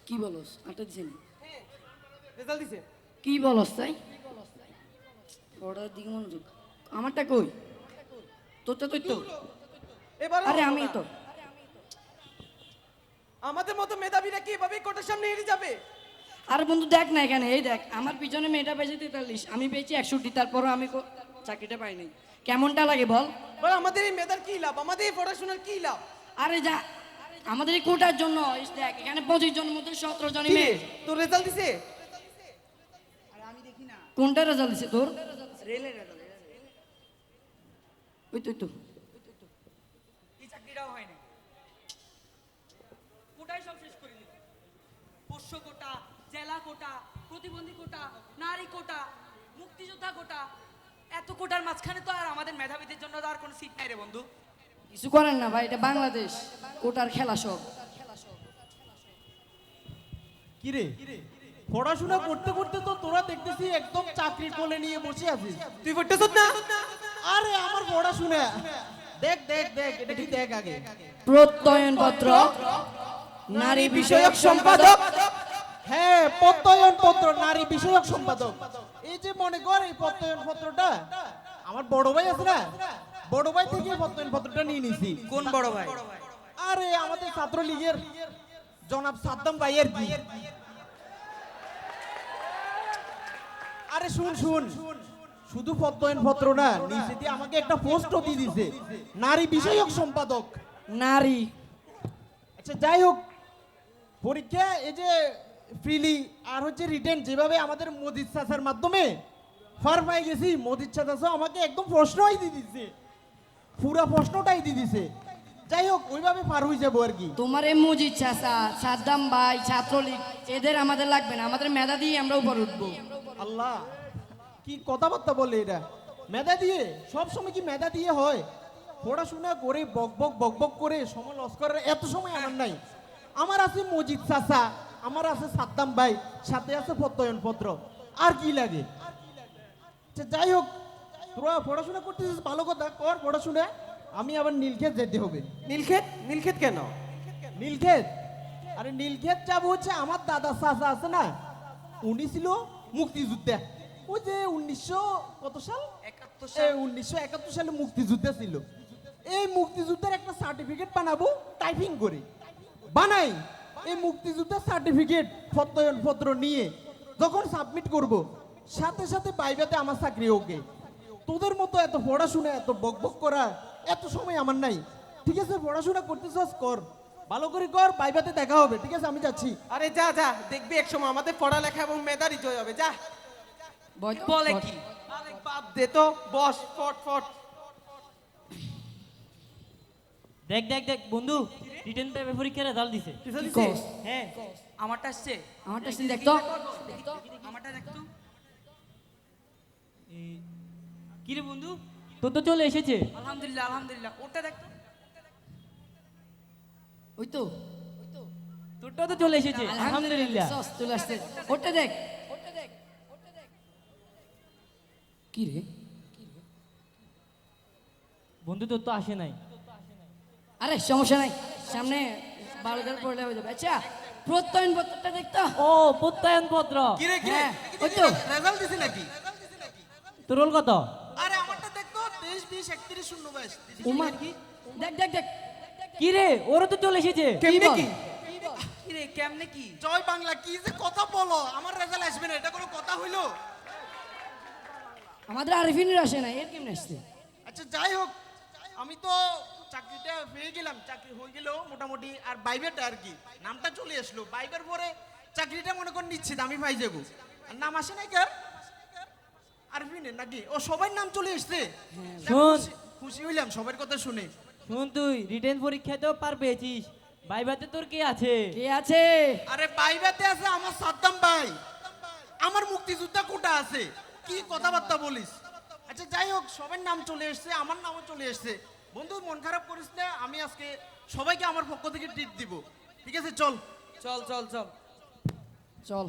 কি বলস আটা দিছে নি রেজাল্ট দিছে কি বলস তাই পড়ার দিকে মনোযোগ আমারটা কই তোরটা তো এবার আরে আমি তো আমাদের মতো মেধাবীরা কি এভাবে কোটার সামনে হেরে যাবে? আরে বন্ধু দেখ না এখানে এই দেখ আমার পিছনে মেয়েটা পেয়েছে 43 আমি পেয়েছি 61 তারপরও আমি চাকরিটা পাই নাই কেমনটা লাগে বল বল আমাদের এই মেধার কি লাভ, আমাদের এই পড়াশোনার কি লাভ? আরে যা আমাদের এই কোটার জন্য দেখ এখানে 25 জনের মধ্যে 17 জনই কি রে, মেয়ে তোর রেজাল্ট দিছে? কোনটা রেজাল্ট দিছে তোর রেলের রেজাল্ট ওই তো এই চাকরিটাও হয় না কোটাই সব শেষ করে দিল পোষ্য কোটা জেলা কোটা প্রতিবন্ধী কোটা নারী কোটা মুক্তিযোদ্ধা কোটা এত কোটার মাঝখানে তো আর আমাদের মেধাবীদের জন্য তো আর কোনো সিট নাই রে বন্ধু কিছু করেন না ভাই এটা বাংলাদেশ কোটার খেলা সব কি রে পড়াশোনা করতে করতে তো তোরা দেখতেছি একদম চাকরির কোলে নিয়ে বসে আছিস। তুই পড়তেছ না? আরে আমার পড়াশোনা দেখ দেখ দেখ এটা কি দেখ আগে প্রত্যয়নপত্র নারী বিষয়ক সম্পাদক হ্যাঁ প্রত্যয়ন পত্র নারী বিষয়ক সম্পাদক এই যে মনে কর এই প্রত্যয়ন পত্রটা আমার বড় ভাই আছে না বড় ভাই থেকে প্রত্যয়ন পত্রটা নিয়ে নিছি। কোন বড় ভাই আরে আমাদের ছাত্রলীগের জনাব সাদ্দাম ভাইয়ের কি আরে শুন শুন শুধু প্রত্যয়ন পত্র না নিচে দিয়ে আমাকে একটা পোস্টও দিয়ে দিছে নারী বিষয়ক সম্পাদক নারী আচ্ছা যাই হোক পরীক্ষা এই যে ফ্রিলি আর হচ্ছে রিটেন যেভাবে আমাদের মোদির চাচার মাধ্যমে ফার পাই গেছি মোদির চাচা আমাকে একদম প্রশ্নই দিয়ে দিচ্ছে পুরা প্রশ্নটাই দিয়ে দিছে যাই হোক ওইভাবে পার হয়ে যাবো আর কি তোমার এই মজিদ চাচা সাদ্দাম ভাই ছাত্রলীগ এদের আমাদের লাগবে না আমাদের মেধা দিয়ে আমরা উপর উঠবো আল্লাহ কি কথাবার্তা বলে এটা মেধা দিয়ে সব সময় কি মেধা দিয়ে হয় পড়াশোনা করে বক বক করে সময় লস করার এত সময় আমার নাই আমার আছে মজিদ চাচা আমার আছে সাদ্দাম ভাই সাথে আছে প্রত্যয়ন পত্র আর কি লাগে আচ্ছা, যাই হোক তোরা পড়াশোনা করতেছিস ভালো কথা কর পড়াশোনা আমি আবার নীলক্ষেত যেতে হবে নীলক্ষেত? নীলক্ষেত কেন? নীলক্ষেত আরে নীলক্ষেত যাবো হচ্ছে আমার দাদা চাচা আছে না উনি ছিল মুক্তিযোদ্ধা ওই যে 1900 কত সাল 1971 সালে মুক্তিযোদ্ধা ছিল এই মুক্তিযুদ্ধের একটা সার্টিফিকেট বানাবো টাইপিং করে বানাই এই মুক্তিযুদ্ধের সার্টিফিকেট প্রত্যয়ন পত্র নিয়ে যখন সাবমিট করব সাথে সাথে বাইবাতে আমার চাকরি ওকে তোদের মতো এত পড়াশোনা এত বকবক করা এত সময় আমার নাই ঠিক আছে পড়াশোনা করতেছস কর ভালো করে কর বাইবাতে দেখা হবে ঠিক আছে আমি যাচ্ছি আরে যা যা দেখবি একসময় আমাদের পড়ালেখা এবং মেধারই জয় হবে। যা বলে কি আরে বাপ দে তো বস ফট ফট। দেখ দেখ দেখ বন্ধু রিটেন পেপার পরীক্ষার রেজাল্ট দিছে টিচার কি দিছে? কস? হ্যাঁ আমারটা আসছে আমারটা সিন দেখতো আমারটা দেখতো কি রে বন্ধু তোর তো চলে এসেছে আলহামদুলিল্লাহ আলহামদুলিল্লাহ ওটা দেখতো ওই তো তোরটাও তো চলে এসেছে আলহামদুলিল্লাহ সস চলে আসছে ওটা দেখ কি রে বন্ধু তোর তো আসে নাই আরে সমস্যা নাই সামনে 12 দিন পড়লে হয়ে যাবে আচ্ছা প্রত্যয়ন পত্রটা দেখতো ও প্রত্যয়ন পত্র কি রে কি রে হ্যাঁ, ওই তো। রেজাল্ট দিছে নাকি? তোর রোল কত আরে আমারটা দেখতো 23 20 31 0 উমা দেখ দেখ দেখ কি রে ওরও তো চলে এসেছে কেমনে কি? কি রে কেমনে কি জয় বাংলা কি যে কথা বলো আমার রেজাল্ট আসবে না এটা কোনো কথা হইলো আমাদের আরিফিনের আসে না এর কেমনে আসছে আচ্ছা যাই হোক আমি তো চাকরিটা পেয়ে গেলাম চাকরি হয়ে গেল মোটামুটি আর বাইবেটা আর কি নামটা চলে আসলো বাইবের পরে চাকরিটা মনে কর নিশ্চিত আমি পাই যাবো আর নাম আসে নাই কার আরফিনের নাকি ও সবার নাম চলে এসছে শোন। খুশি হইলাম সবার কথা শুনে শুন তুই রিটেন পরীক্ষাতেও পার পেয়েছিস ভাইভাতে তোর কে আছে কে আছে আরে বাইবেতে আছে আমার সাদ্দাম ভাই আমার মুক্তিযোদ্ধা কোটা আছে কি কথাবার্তা বলিস আচ্ছা যাই হোক সবার নাম চলে এসছে আমার নামও চলে এসছে বন্ধু মন খারাপ করিস না আমি আজকে সবাইকে আমার পক্ষ থেকে ট্রিট দিব ঠিক আছে চল চল চল চল চল